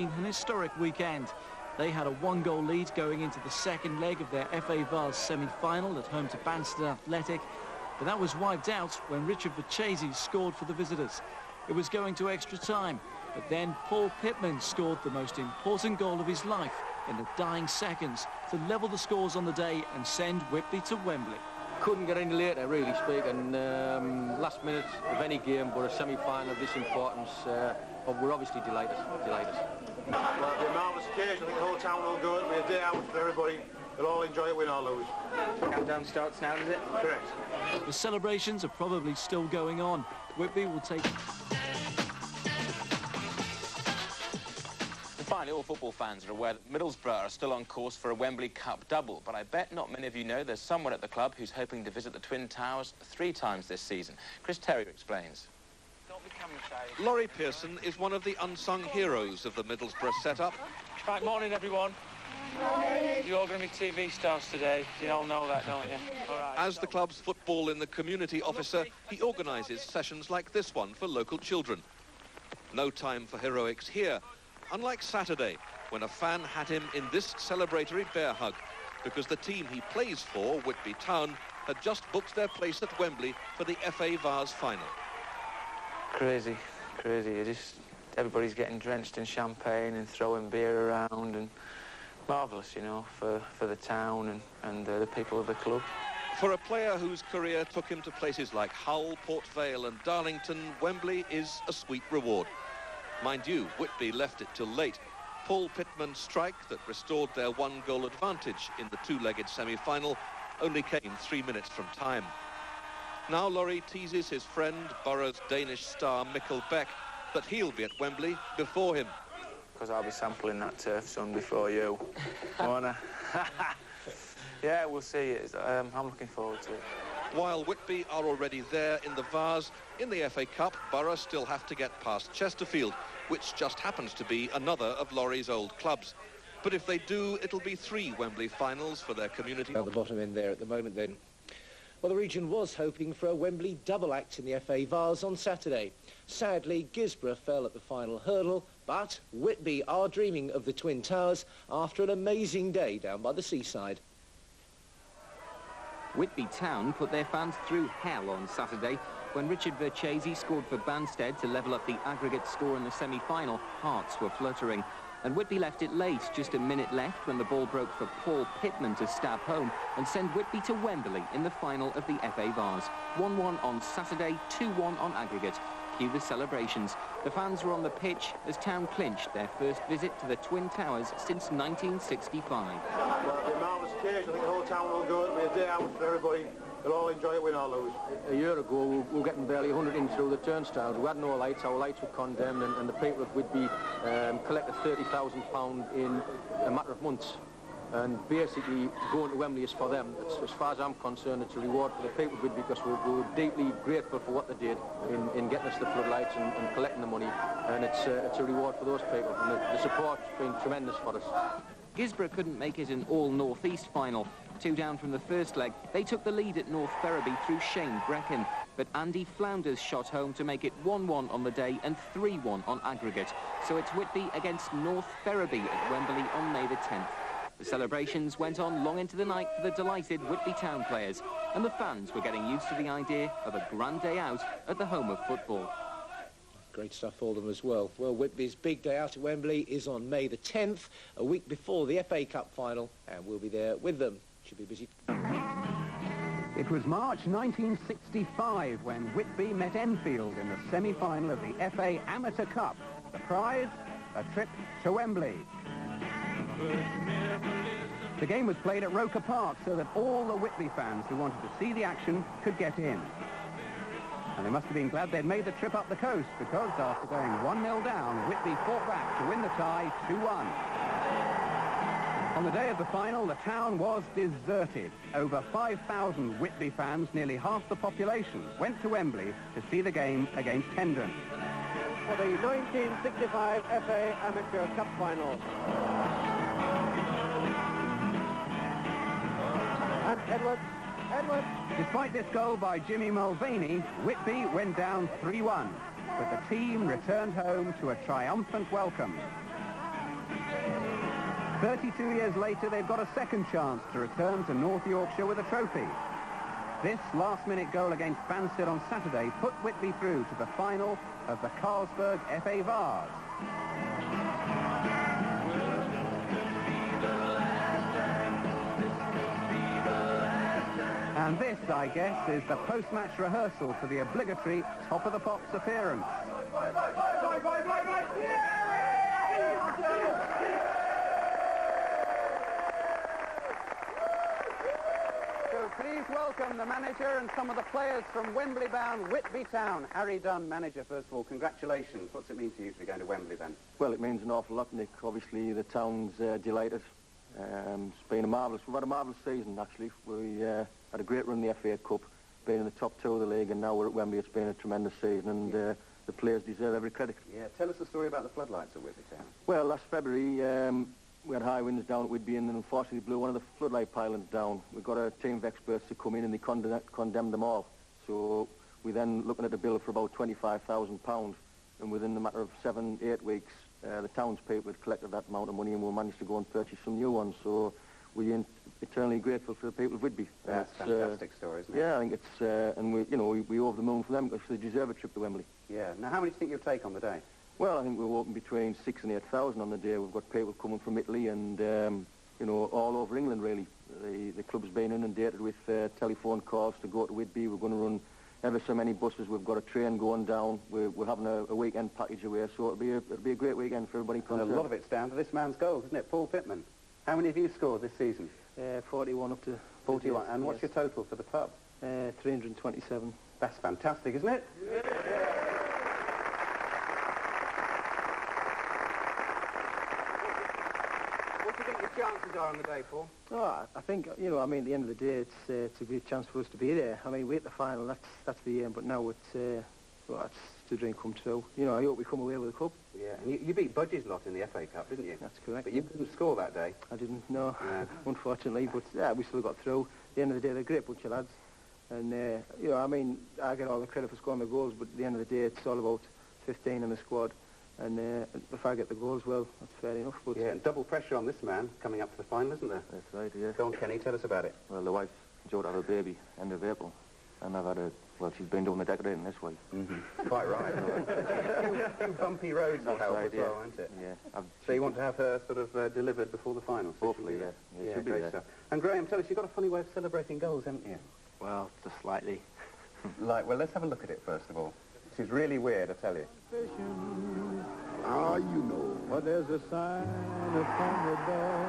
An historic weekend. They had a one-goal lead going into the second leg of their FA Vase semi-final at home to Banstead Athletic, but that was wiped out when Richard Vase scored for the visitors. It was going to extra time, but then Paul Pitman scored the most important goal of his life in the dying seconds to level the scores on the day and send Whitby to Wembley. Couldn't get any later, really speaking. Last minute of any game, but a semi-final of this importance, but we're obviously delighted. Well, it'll be a marvellous occasion. I think the whole town will go. It'll be a day out for everybody. They'll all enjoy it, win or lose. Countdown starts now, does it? Correct. The celebrations are probably still going on. Whitby will take... Finally, all football fans are aware that Middlesbrough are still on course for a Wembley Cup double, but I bet not many of you know there's someone at the club who's hoping to visit the Twin Towers 3 times this season. Chris Terrier explains. Laurie Pearson is one of the unsung heroes of the Middlesbrough setup. Right, morning everyone. You're all going to be TV stars today. You all know that, don't you? All right. As the club's football in the community officer, he organises sessions like this one for local children. No time for heroics here. Unlike Saturday, when a fan had him in this celebratory bear hug, because the team he plays for, Whitby Town, had just booked their place at Wembley for the FA Vase final. Crazy. Everybody's getting drenched in champagne and throwing beer around, and marvellous, you know, for the town and the people of the club. For a player whose career took him to places like Hull, Port Vale and Darlington, Wembley is a sweet reward. Mind you, Whitby left it till late. Paul Pitman's strike that restored their 1-goal advantage in the 2-legged semi-final only came 3 minutes from time. Now Laurie teases his friend, Borough's Danish star Mikkel Beck, that he'll be at Wembley before him. Because I'll be sampling that turf, son, before you. Won't I? Yeah, we'll see. I'm looking forward to it. While Whitby are already there in the Vase, in the FA Cup, Borough still have to get past Chesterfield, which just happens to be another of Laurie's old clubs. But if they do, it'll be 3 Wembley finals for their community. At the bottom end there at the moment, then. Well, the region was hoping for a Wembley double act in the FA Vase on Saturday. Sadly, Guisborough fell at the final hurdle, but Whitby are dreaming of the Twin Towers after an amazing day down by the seaside. Whitby Town put their fans through hell on Saturday when Richard Vase scored for Banstead to level up the aggregate score in the semi-final. Hearts were fluttering, and Whitby left it late, just a minute left when the ball broke for Paul Pitman to stab home and send Whitby to Wembley in the final of the FA Vase. 1-1 on Saturday, 2-1 on aggregate. Cue the celebrations. The fans were on the pitch as Town clinched their first visit to the Twin Towers since 1965. Well, it'll be a marvellous occasion. I think the whole town will go. It'll be a day out for everybody. They'll all enjoy it, win or lose. A year ago, we were getting barely 100 in through the turnstiles. We had no lights. Our lights were condemned, and the people of Whitby collected £30,000 in a matter of months. And basically, going to Wembley is for them. As far as I'm concerned, it's a reward for the people of Whitby, because we're deeply grateful for what they did in getting us the floodlights and collecting the money. And it's a reward for those people. And the support's been tremendous for us. Guisborough couldn't make it an all-North East final. 2 down from the first leg. They took the lead at North Ferriby through Shane Brecken, but Andy Flounders shot home to make it 1-1 on the day and 3-1 on aggregate. So it's Whitby against North Ferriby at Wembley on May the 10th. The celebrations went on long into the night for the delighted Whitby Town players, and the fans were getting used to the idea of a grand day out at the home of football. Great stuff for them as well. Well, Whitby's big day out at Wembley is on May the 10th, a week before the FA Cup final, and we'll be there with them. Should be busy. It was March 1965 when Whitby met Enfield in the semi-final of the FA Amateur Cup. The prize, a trip to Wembley. The game was played at Roker Park so that all the Whitby fans who wanted to see the action could get in. And they must have been glad they'd made the trip up the coast, because after going 1-0 down, Whitby fought back to win the tie 2-1. On the day of the final, the town was deserted. Over 5,000 Whitby fans, nearly half the population, went to Wembley to see the game against Hendon. For the 1965 FA Amateur Cup final. And Edwards. Despite this goal by Jimmy Mulvaney, Whitby went down 3-1, but the team returned home to a triumphant welcome. 32 years later, they've got a second chance to return to North Yorkshire with a trophy. This last-minute goal against Banstead on Saturday put Whitby through to the final of the Carlsberg FA Vase. And this, I guess, is the post-match rehearsal for the obligatory Top of the Pops appearance. So please welcome the manager and some of the players from Wembley-bound Whitby Town. Harry Dunn, manager, first of all, congratulations. What's it mean to you to be going to Wembley then? Well, it means an awful lot, Nick. Obviously, the town's delighted. It's been we've had a marvellous season, actually. We had a great run in the FA Cup, been in the top 2 of the league, and now we're at Wembley. It's been a tremendous season, and the players deserve every credit. Yeah, tell us the story about the floodlights at Whitby Town. Well, last February, we had high winds down at Whitby, and unfortunately blew one of the floodlight pylons down. We got a team of experts to come in, and they condemned them all. So we then looking at a bill for about £25,000, and within a matter of 7-8 weeks, the townspeople had collected that amount of money, and we managed to go and purchase some new ones. So we're eternally grateful for the people of Whitby. That's a fantastic story, isn't it? Yeah, I think it's, and we owe the moon for them, because they deserve a trip to Wembley. Yeah. Now, how many do you think you'll take on the day? Well, I think we're walking between 6,000 and 8,000 on the day. We've got people coming from Italy and, all over England, really. The club's been inundated with telephone calls to go to Whitby. We're going to run ever so many buses. We've got a train going down. We're having a weekend package away, so it'll be a great weekend for everybody concerned. And a lot of it's down to this man's goals, isn't it? Paul Pitman. How many have you scored this season? 41 up to 41. And what's your total for the pub? 327. That's fantastic, isn't it? Yeah. What do you think your chances are on the day, Paul? Oh, I think, at the end of the day, it's a great chance for us to be there. I mean, we're at the final, that's the aim, but now it's the dream come true. I hope we come away with a cup. Yeah, and you beat Budge's lot in the FA Cup, didn't you? That's correct. But you couldn't score that day. I didn't, no, unfortunately, but yeah, we still got through. At the end of the day, they're a great bunch of lads. And, I get all the credit for scoring the goals, but at the end of the day, it's all about 15 in the squad. And if I get the goals, well, that's fair enough. But yeah, and double pressure on this man coming up to the final, isn't there? That's right, yeah. Go on, Kenny, tell us about it. Well, the wife, Jo, had a baby end of April, and I've had she's been doing the decorating this way. Mm-hmm. Quite right. A few bumpy roads will help as well, won't it? Yeah. So you want to have her sort of delivered before the final? Hopefully, yeah. Yeah, great stuff. And Graham, tell us, you've got a funny way of celebrating goals, haven't you? Well, just slightly. Well, let's have a look at it first of all. This is really weird, I tell you. Fishing, but there's a sign upon the door.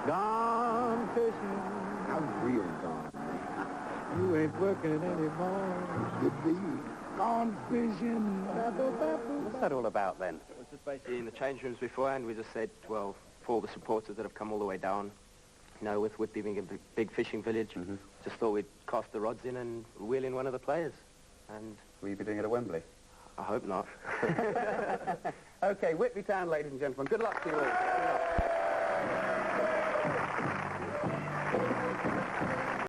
Gone fishing. I'm real gone. You ain't working anymore. Could be. Gone fishing. What's that all about then? It was just basically in the change rooms beforehand. We just said, well, for all the supporters that have come all the way down, with Whitby being a big fishing village, just thought we'd cast the rods in and wheel in one of the players. And will you be doing it at Wembley? I hope not. Okay, Whitby Town, ladies and gentlemen. Good luck to you all. Good luck.